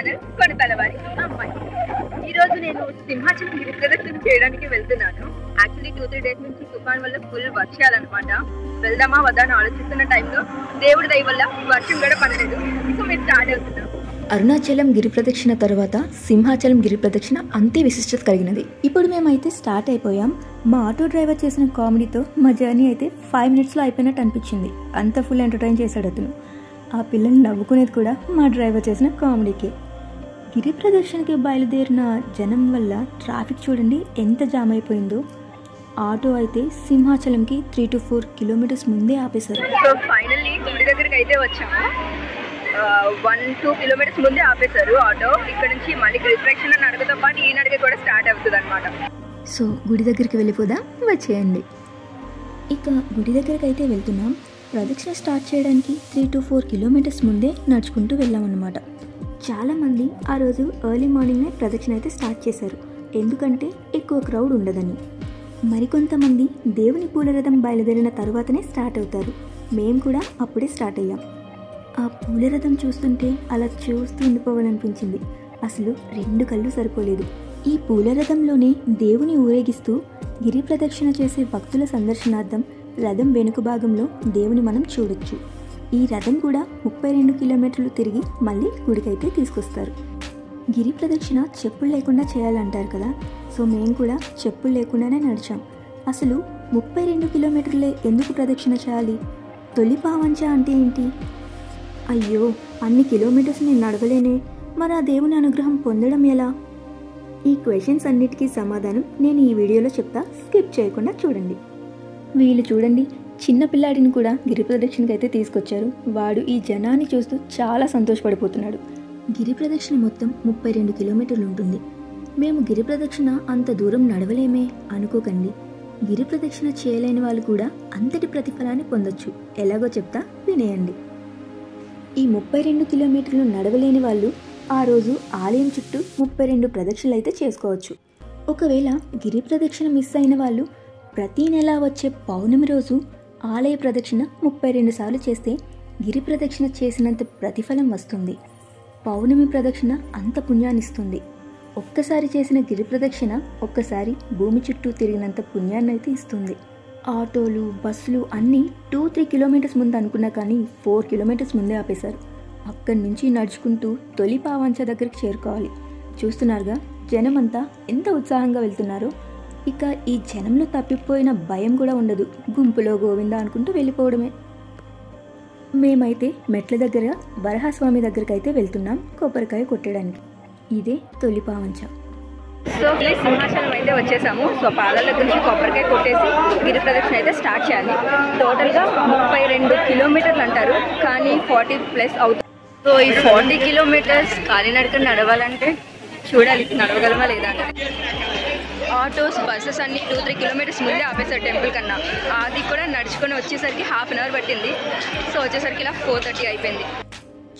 Channel కొనతలవారి అమ్మాయి. ఈ రోజు నేను సింహాచలం గిరి ప్రదక్షిణ చేయడానికి వెళ్తున్నాను. యాక్చువల్లీ 2-3 డేస్ నుంచి తుఫాన్ వల్ల ఫుల్ వర్షాలన్నమాట. వెళ్దామా వద్దా అని ఆలోచిస్తున్న టైంలో దేవుడి దయ వల్ల వర్షం కూడా పడలేదు. సో మేము స్టార్ట్ అవుతున్నాం. అరుణాచలం గిరి ప్రదక్షిణ తర్వాత సింహాచలం గిరి ప్రదక్షిణ అంతే విశిష్టత కలిగినది. ఇప్పుడు మేమైతే స్టార్ట్ అయిపోయాం. మా ఆటో డ్రైవర్ చేసిన కామెడీతో మా జర్నీ అయితే 5 minutesలో అయిపోయినట్టు అనిపించింది. అంత ఫుల్ ఎంటర్టైన్ చేశాడు అతను. ఆ పిల్లల్ని నవ్వుకునేది కూడా మా డ్రైవర్ చేసిన కామెడీకే. గిరి ప్రదక్షిణకి బయలుదేరిన జనం వల్ల ట్రాఫిక్ చూడండి ఎంత జామ్ అయిపోయిందో. ఆటో అయితే సింహాచలంకి 3 to 4 kilometers ముందే ఆపేశారు. సో ఫైనల్లీ గుడి దగ్గరికి అయితే వచ్చాము. 1-2 kilometers ముందే ఆపేశారు ఆటో. ఇక్కడ నుంచి మళ్ళీ గిరి ప్రదక్షిణ నడకతో పాటు ఈ నడక కూడా స్టార్ట్ అవుతుంది అనమాట. సో గుడి దగ్గరికి వెళ్ళిపోదాం, వచ్చేయండి. ఇక గుడి దగ్గరికి అయితే వెళ్తున్నాం. ప్రదక్షిణ స్టార్ట్ చేయడానికి 3 to 4 kilometers ముందే నడుచుకుంటూ వెళ్ళామన్నమాట. చాలామంది ఆ రోజు ఎర్లీ మార్నింగ్నే ప్రదక్షిణ అయితే స్టార్ట్ చేశారు, ఎందుకంటే ఎక్కువ క్రౌడ్ ఉండదని. మరికొంతమంది దేవుని పూలరథం బయలుదేరిన తర్వాతనే స్టార్ట్ అవుతారు. మేము కూడా అప్పుడే స్టార్ట్ అయ్యాం. ఆ పూలరథం చూస్తుంటే అలా చూస్తూ ఉండిపోవాలనిపించింది. అసలు 2 కళ్ళు సరిపోలేదు. ఈ పూలరథంలోనే దేవుని ఊరేగిస్తూ గిరి ప్రదక్షిణ చేసే భక్తుల సందర్శనార్థం రథం వెనుక భాగంలో దేవుని మనం చూడొచ్చు. ఈ రథం కూడా 32 kilometers తిరిగి మళ్ళీ గుడికైతే తీసుకొస్తారు. గిరి ప్రదక్షిణ చెప్పులు లేకుండా చేయాలంటారు కదా, సో మేము కూడా చెప్పులు లేకుండానే నడిచాం. అసలు 32 kilometers ఎందుకు ప్రదక్షిణ చేయాలి? తొలి పావంచ అంటే ఏంటి? అయ్యో, అన్ని కిలోమీటర్స్ నేను నడవలేనే, మరి ఆ దేవుని అనుగ్రహం పొందడం ఎలా? ఈ క్వశ్చన్స్ అన్నిటికీ సమాధానం నేను ఈ వీడియోలో చెప్తా, స్కిప్ చేయకుండా చూడండి. వీళ్ళు చూడండి, చిన్న పిల్లాడిని కూడా గిరి ప్రదక్షిణకి అయితే తీసుకొచ్చారు. వాడు ఈ జనాన్ని చూస్తూ చాలా సంతోషపడిపోతున్నాడు. గిరి ప్రదక్షిణ మొత్తం 32 kilometers ఉంటుంది. మేము గిరి ప్రదక్షిణ అంత దూరం నడవలేమే అనుకోకండి. గిరి ప్రదక్షిణ చేయలేని వాళ్ళు కూడా అంతటి ప్రతిఫలాన్ని పొందొచ్చు. ఎలాగో చెప్తా, వినేయండి. ఈ 32 kilometers నడవలేని వాళ్ళు ఆ రోజు ఆలయం చుట్టూ 32 ప్రదక్షిణలు అయితే చేసుకోవచ్చు. ఒకవేళ గిరి ప్రదక్షిణ మిస్ అయిన వాళ్ళు ప్రతి నెల వచ్చే పౌర్ణమి రోజు ఆలయ ప్రదక్షిణ 32 సార్లు చేస్తే గిరి ప్రదక్షిణ చేసినంత ప్రతిఫలం వస్తుంది. పౌర్ణమి ప్రదక్షిణ అంత పుణ్యాన్నిస్తుంది. ఒక్కసారి చేసిన గిరి ప్రదక్షిణ ఒక్కసారి భూమి చుట్టూ తిరిగినంత పుణ్యాన్నైతే ఇస్తుంది. ఆటోలు, బస్సులు అన్నీ 2-3 kilometers ముందు అనుకున్నా కానీ 4 kilometers ముందే ఆపేశారు. అక్కడి నుంచి నడుచుకుంటూ తొలి పావంచ దగ్గరికి చేరుకోవాలి. చూస్తున్నారుగా జనమంతా ఎంత ఉత్సాహంగా వెళ్తున్నారో. ఇక ఈ జనంలో తప్పిపోయిన భయం కూడా ఉండదు. గుంపులో గోవింద అనుకుంటూ వెళ్ళిపోవడమే. మేమైతే మెట్ల దగ్గర వరహస్వామి దగ్గరికి అయితే వెళ్తున్నాం కొబ్బరికాయ కొట్టడానికి. ఇదే తొలి పావంచ. సో సింహాచలం అయితే వచ్చేసాము. సో పాదాల దగ్గర నుంచి కొబ్బరికాయ కొట్టేసి గిరి ప్రదక్షిణ అయితే స్టార్ట్ చేయాలి. టోటల్గా 32 kilometers అంటారు, కానీ 40+ అవుతుంది. సో ఈ 40 kilometers కాలినడక నడవాలంటే చూడాలి నడవగలమా లేదా. ఆటోస్, బస్సెస్ అన్ని 2-3 kilometers ముందే ఆపేశారు టెంపుల్ కన్నా. అది కూడా నడుచుకొని వచ్చేసరికి 1/2 hour పట్టింది. సో వచ్చేసరికి ఇలా 4:30 అయిపోయింది.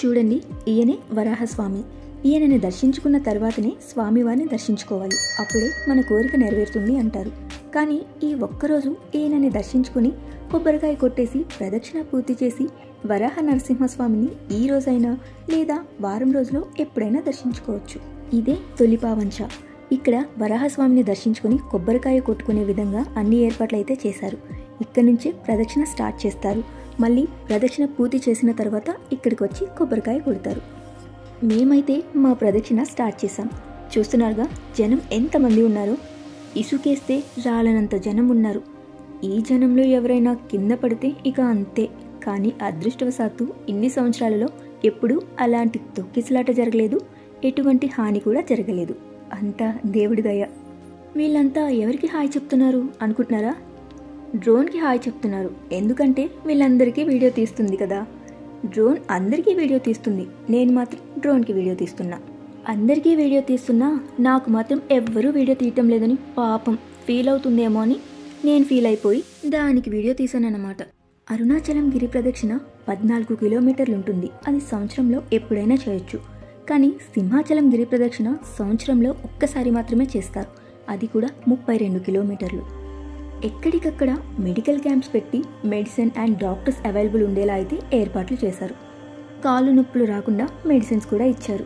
చూడండి, ఈయనే వరాహస్వామి. ఈయనని దర్శించుకున్న తర్వాతనే స్వామివారిని దర్శించుకోవాలి. అప్పుడే మన కోరిక నెరవేరుతుంది అంటారు. కానీ ఈ ఒక్కరోజు ఈయనని దర్శించుకుని కొబ్బరికాయ కొట్టేసి ప్రదక్షిణ పూర్తి చేసి వరాహ నరసింహస్వామిని ఈ రోజైనా లేదా వారం రోజులో ఎప్పుడైనా దర్శించుకోవచ్చు. ఇదే తొలి పావంచ. ఇక్కడ వరాహస్వామిని దర్శించుకుని కొబ్బరికాయ కొట్టుకునే విధంగా అన్ని ఏర్పాట్లు అయితే చేశారు. ఇక్కడ నుంచే ప్రదక్షిణ స్టార్ట్ చేస్తారు. మళ్ళీ ప్రదక్షిణ పూర్తి చేసిన తర్వాత ఇక్కడికి వచ్చి కొబ్బరికాయ కొడతారు. మేమైతే మా ప్రదక్షిణ స్టార్ట్ చేశాం. చూస్తున్నారుగా జనం ఎంతమంది ఉన్నారో. ఇసుకేస్తే రాలనంత జనం ఉన్నారు. ఈ జనంలో ఎవరైనా కింద పడితే ఇక అంతే. కానీ అదృష్టవశాత్తు ఇన్ని సంవత్సరాలలో ఎప్పుడూ అలాంటి తొక్కిసలాట జరగలేదు, ఎటువంటి హాని కూడా జరగలేదు. అంతా దేవుడి దయ. వీళ్ళంతా ఎవరికి హాయ్ చెప్తున్నారు అనుకుంటున్నారా? డ్రోన్కి హాయ్ చెప్తున్నారు. ఎందుకంటే వీళ్ళందరికీ వీడియో తీస్తుంది కదా. డ్రోన్ అందరికీ వీడియో తీస్తుంది, నేను మాత్రం డ్రోన్కి వీడియో తీస్తున్నా. అందరికీ వీడియో తీస్తున్నా నాకు మాత్రం ఎవ్వరూ వీడియో తీయటం లేదని పాపం ఫీల్ అవుతుందేమో అని నేను ఫీల్ అయిపోయి దానికి వీడియో తీశానన్నమాట. అరుణాచలం గిరి ప్రదక్షిణ 14 kilometers ఉంటుంది. అది సంవత్సరంలో ఎప్పుడైనా చేయొచ్చు. కానీ సింహాచలం గిరి ప్రదక్షిణ సంవత్సరంలో ఒక్కసారి మాత్రమే చేస్తారు. అది కూడా 32 kilometers. ఎక్కడికక్కడ మెడికల్ క్యాంప్స్ పెట్టి మెడిసిన్ అండ్ డాక్టర్స్ అవైలబుల్ ఉండేలా అయితే ఏర్పాట్లు చేశారు. కాళ్ళు నొప్పులు రాకుండా మెడిసిన్స్ కూడా ఇచ్చారు.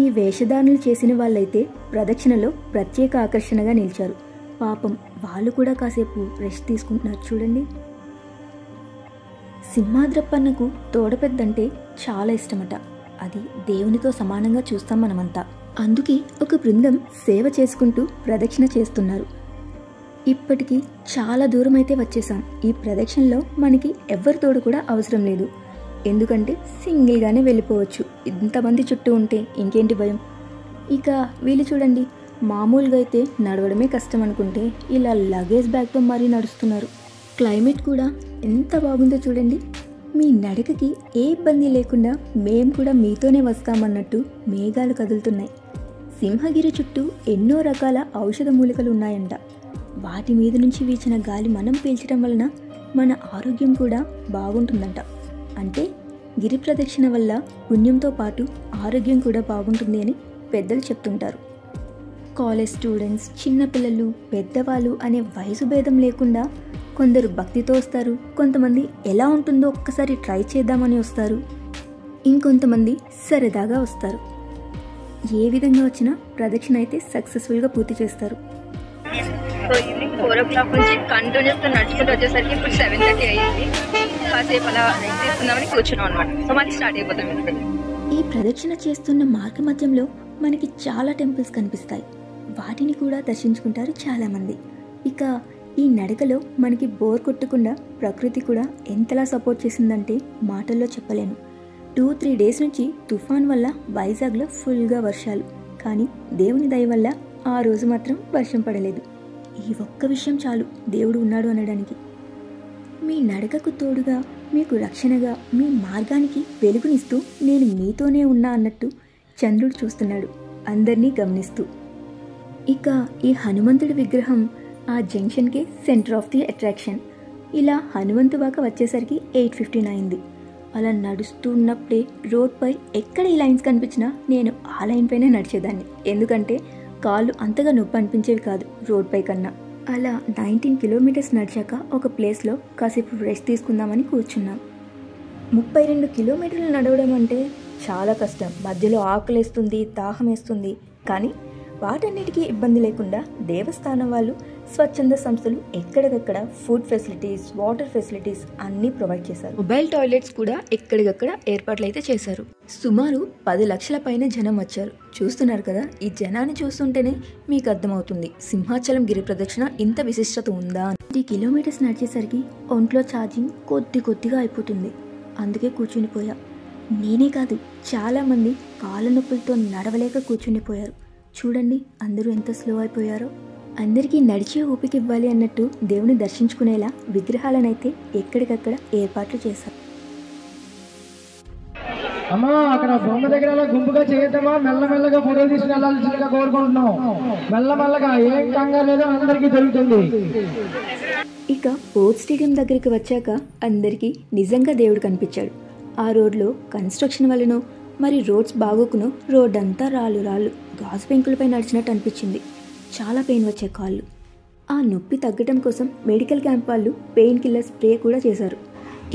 ఈ వేషధారణలు చేసిన వాళ్ళైతే ప్రదక్షిణలో ప్రత్యేక ఆకర్షణగా నిలిచారు. పాపం వాళ్ళు కూడా కాసేపు రెస్ట్ తీసుకుంటున్నారు చూడండి. సింహాద్రప్పన్నకు తోడపెద్దంటే చాలా ఇష్టమట. అది దేవునితో సమానంగా చూస్తాం మనమంతా. అందుకే ఒక బృందం సేవ చేసుకుంటూ ప్రదక్షిణ చేస్తున్నారు. ఇప్పటికీ చాలా దూరం అయితే వచ్చేసాం. ఈ ప్రదక్షిణలో మనకి ఎవరి తోడు కూడా అవసరం లేదు. ఎందుకంటే సింగిల్గానే వెళ్ళిపోవచ్చు. ఇంతమంది చుట్టూ ఉంటే ఇంకేంటి భయం. ఇక వీళ్ళు చూడండి, మామూలుగా అయితే నడవడమే కష్టం అనుకుంటే ఇలా లగేజ్ బ్యాగ్తో మరీ నడుస్తున్నారు. క్లైమేట్ కూడా ఎంత బాగుందో చూడండి. మీ నడకకి ఏ ఇబ్బంది లేకుండా మేము కూడా మీతోనే వస్తామన్నట్టు మేఘాలు కదులుతున్నాయి. సింహగిరి చుట్టూ ఎన్నో రకాల ఔషధ మూలికలు ఉన్నాయంట. వాటి మీద నుంచి వీచిన గాలి మనం పీల్చడం వలన మన ఆరోగ్యం కూడా బాగుంటుందంట. అంటే గిరి ప్రదక్షిణ వల్ల పుణ్యంతో పాటు ఆరోగ్యం కూడా బాగుంటుంది అని పెద్దలు చెప్తుంటారు. కాలేజ్ స్టూడెంట్స్, చిన్నపిల్లలు, పెద్దవాళ్ళు అనే వయసు భేదం లేకుండా కొందరు భక్తితో వస్తారు. కొంతమంది ఎలా ఉంటుందో ఒక్కసారి ట్రై చేద్దామని వస్తారు. ఇంకొంతమంది సరదాగా వస్తారు. ఏ విధంగా వచ్చినా ప్రదక్షిణ అయితే సక్సెస్ఫుల్గా పూర్తి చేస్తారు. సో ఈవినింగ్ 4 o'clock నుంచి కంటిన్యూస్గా నడుచుకుంటూ వచ్చేసరికి ఇప్పుడు 7:30 అయ్యింది. కాసేపు అలా రెస్ట్ తీసుకుందామని కూర్చున్నాం అనమాట. సో మళ్ళీ స్టార్ట్ అయిపోతాం ఇప్పుడు. ఈ ప్రదక్షిణ చేస్తున్న మార్గ మధ్యంలో మనకి చాలా టెంపుల్స్ కనిపిస్తాయి. వాటిని కూడా దర్శించుకుంటారు చాలామంది. ఇక ఈ నడకలో మనకి బోర్ కొట్టకుండా ప్రకృతి కూడా ఎంతలా సపోర్ట్ చేసిందంటే మాటల్లో చెప్పలేను. 2-3 days నుంచి తుఫాన్ వల్ల వైజాగ్లో ఫుల్గా వర్షాలు. కానీ దేవుని దయ వల్ల ఆ రోజు మాత్రం వర్షం పడలేదు. ఈ ఒక్క విషయం చాలు దేవుడు ఉన్నాడు అనడానికి. మీ నడకకు తోడుగా, మీకు రక్షణగా, మీ మార్గానికి వెలుగునిస్తూ నేను మీతోనే ఉన్నా అన్నట్టు చంద్రుడు చూస్తున్నాడు అందరినీ గమనిస్తూ. ఇక ఈ హనుమంతుడి విగ్రహం ఆ జంక్షన్కి సెంటర్ ఆఫ్ ది అట్రాక్షన్. ఇలా హనుమంతు వాక వచ్చేసరికి 8:15 అయింది. అలా నడుస్తూ ఉన్నప్పుడే రోడ్పై ఎక్కడ ఈ లైన్స్ కనిపించినా నేను ఆ లైన్ పైనే నడిచేదాన్ని. ఎందుకంటే కాళ్ళు అంతగా నొప్పి అనిపించేవి కాదు రోడ్పై కన్నా. అలా 19 kilometers నడిచాక ఒక ప్లేస్లో కాసేపు రెస్ట్ తీసుకుందామని కూర్చున్నాం. 32 kilometers నడవడం అంటే చాలా కష్టం. మధ్యలో ఆకలేస్తుంది, దాహం వేస్తుంది. కానీ వాటన్నిటికీ ఇబ్బంది లేకుండా దేవస్థానం వాళ్ళు, స్వచ్ఛంద సంస్థలు ఎక్కడికక్కడ ఫుడ్ ఫెసిలిటీస్, వాటర్ ఫెసిలిటీస్ అన్నీ ప్రొవైడ్ చేశారు. మొబైల్ టాయిలెట్స్ కూడా ఎక్కడికక్కడ ఏర్పాట్లు అయితే చేశారు. సుమారు 10 లక్షల పైన జనం వచ్చారు. చూస్తున్నారు కదా, ఈ జనాన్ని చూస్తుంటేనే మీకు అర్థమవుతుంది సింహాచలం గిరి ప్రదక్షిణ ఇంత విశిష్టత ఉందా. 3 kilometers నడిచేసరికి ఒంట్లో ఛార్జింగ్ కొద్దిగా అయిపోతుంది. అందుకే కూర్చునిపోయా. నేనే కాదు, చాలామంది కాళ్ళ నొప్పులతో నడవలేక కూర్చునిపోయారు. చూడండి అందరూ ఎంత స్లో అయిపోయారో. అందరికీ నడిచే ఓపిక ఇవ్వాలి అన్నట్టు దేవుని దర్శించుకునేలా విగ్రహాలనైతే ఎక్కడికక్కడ ఏర్పాట్లు చేశారు. అమ్మా అక్కడ బొమ్మ దగ్గర గుంపుగా చేయొద్దమ్మా, మెల్లమెల్లగా ఫోటోలు తీసుకుని వెళ్ళాల్సిందిగా కోరుకుంటున్నాం. మెల్లమెల్లగా ఏం కంగారు లేదో అందరికీ దొరుకుతుంది. ఇక స్పోర్ట్స్ స్టేడియం దగ్గరికి వచ్చాక అందరికీ నిజంగా దేవుడు కనిపించాడు. ఆ రోడ్లో కన్స్ట్రక్షన్ వల్లనో మరి రోడ్స్ బాగోకునో రోడ్డంతా రాళ్ళు గాజు పెంకులపై నడిచినట్టు అనిపించింది. చాలా పెయిన్ వచ్చే కాళ్ళు. ఆ నొప్పి తగ్గడం కోసం మెడికల్ క్యాంప్ వాళ్ళు పెయిన్ కిల్లర్ స్ప్రే కూడా చేశారు.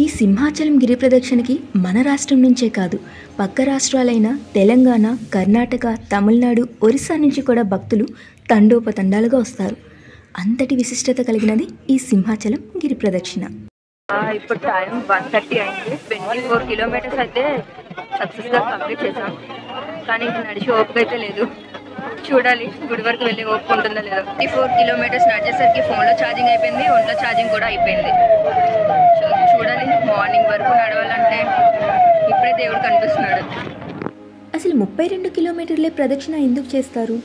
ఈ సింహాచలం గిరి ప్రదక్షిణకి మన రాష్ట్రం నుంచే కాదు, పక్క రాష్ట్రాలైన తెలంగాణ, కర్ణాటక, తమిళనాడు, ఒరిస్సా నుంచి కూడా భక్తులు తండోపతండాలుగా వస్తారు. అంతటి విశిష్టత కలిగినది ఈ సింహాచలం గిరి ప్రదక్షిణ. ఇప్పుడు టైం 1:30 అయింది. 24 kilometers అయితే సక్సెస్గా కంప్లీట్ చేసాం. కానీ ఇంకా నడిచి ఓపిక అయితే లేదు. చూడాలి గుడి వరకు వెళ్ళి ఓపిక ఉంటుందో లేదో. 54 kilometers నడిచేసరికి ఫోన్లో ఛార్జింగ్ అయిపోయింది, ఒంట్లో ఛార్జింగ్ కూడా అయిపోయింది. చూడాలి మార్నింగ్ వరకు నడవాలంటే ఇప్పుడే దేవుడు కనిపిస్తున్నాడు. అసలు 32 kilometerలే ప్రదక్షిణ ఎందుకు చేస్తారు?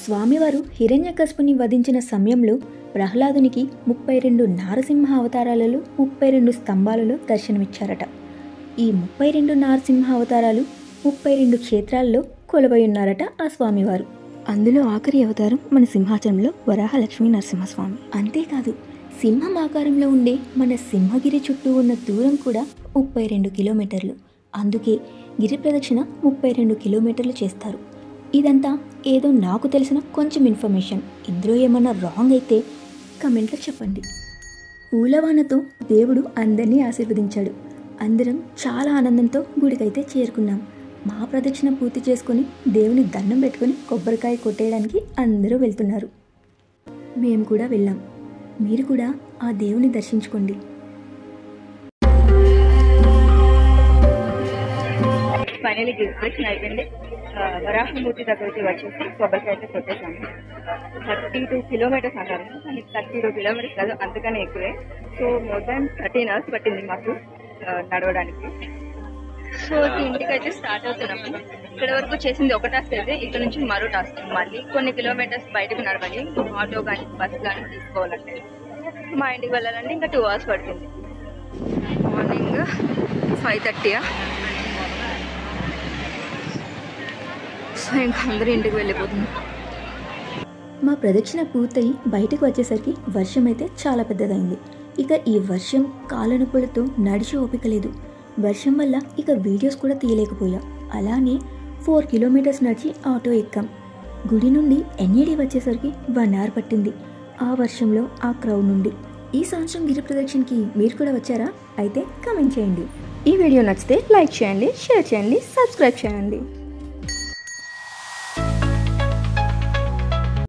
స్వామివారు హిరణ్యకశిపుని వధించిన సమయంలో ప్రహ్లాదునికి 32 నారసింహ అవతారాలలో 32 స్తంభాలలో దర్శనమిచ్చారట. ఈ 32 నారసింహ అవతారాలు 32 క్షేత్రాల్లో కొలువై ఉన్నారట ఆ స్వామివారు. అందులో ఆఖరి అవతారం మన సింహాచలంలో వరాహలక్ష్మీ నరసింహస్వామి. అంతేకాదు, సింహం ఆకారంలో ఉండే మన సింహగిరి చుట్టూ ఉన్న దూరం కూడా 32 kilometers. అందుకే గిరి ప్రదక్షిణ 32 kilometers చేస్తారు. ఇదంతా ఏదో నాకు తెలిసిన కొంచెం ఇన్ఫర్మేషన్. ఇందులో ఏమన్నా రాంగ్ అయితే కమెంట్లో చెప్పండి. పూలవానతో దేవుడు అందరినీ ఆశీర్వదించాడు. అందరం చాలా ఆనందంతో గుడికైతే చేరుకున్నాం. మా ప్రదక్షిణ పూర్తి చేసుకొని దేవుని దండం పెట్టుకొని కొబ్బరికాయ కొట్టేయడానికి అందరూ వెళ్తున్నారు. మేము కూడా వెళ్ళాం. మీరు కూడా ఆ దేవుని దర్శించుకోండి. ఫైనల్లీ గిరిప్రదక్షిణ అయిపోయింది. వరాహమూర్తి దగ్గరికి వచ్చేసి కొబ్బరికాయ అయితే కొట్టేసాము. 32 కిలోమీటర్స్ అంటారు, కానీ 32 కిలోమీటర్స్ కాదు, అంతకనే ఎక్కువే. సో మోర్ దాన్ 13 hours పట్టింది మాకు నడవడానికి. సో ఇంటికి అయితే స్టార్ట్ అవుతున్నాము. ఇక్కడ వరకు చేసింది ఒక టాస్క్ అయితే ఇక్కడ నుంచి మరో టాస్క్. మళ్ళీ కొన్ని కిలోమీటర్స్ బయటకు నడవాలి, ఆటో కానీ బస్ కానీ తీసుకోవాలంటే. మా ఇంటికి వెళ్ళాలంటే ఇంకా 2 hours పడుతుంది. మార్నింగ్ 5:30. సో ఇంకా అందరూ ఇంటికి వెళ్ళిపోతుంది. మా ప్రదక్షిణ పూర్తయి బయటకు వచ్చేసరికి వర్షం అయితే చాలా పెద్దదైంది. ఇక ఈ వర్షం కాళ్ళనొప్పులతో నడిచి ఓపిక లేదు. వర్షం వల్ల ఇక వీడియోస్ కూడా తీయలేకపోయా. అలానే 4 kilometers నడిచి ఆటో ఎక్కాం. గుడి నుండి NAD వచ్చేసరికి 1 hour పట్టింది. ఆ వర్షంలో ఆ క్రౌడ్ నుండి. ఈ సంవత్సరం గిరి ప్రదక్షిణకి మీరు కూడా వచ్చారా? అయితే కామెంట్ చేయండి. ఈ వీడియో నచ్చితే లైక్ చేయండి, షేర్ చేయండి, సబ్స్క్రైబ్ చేయండి.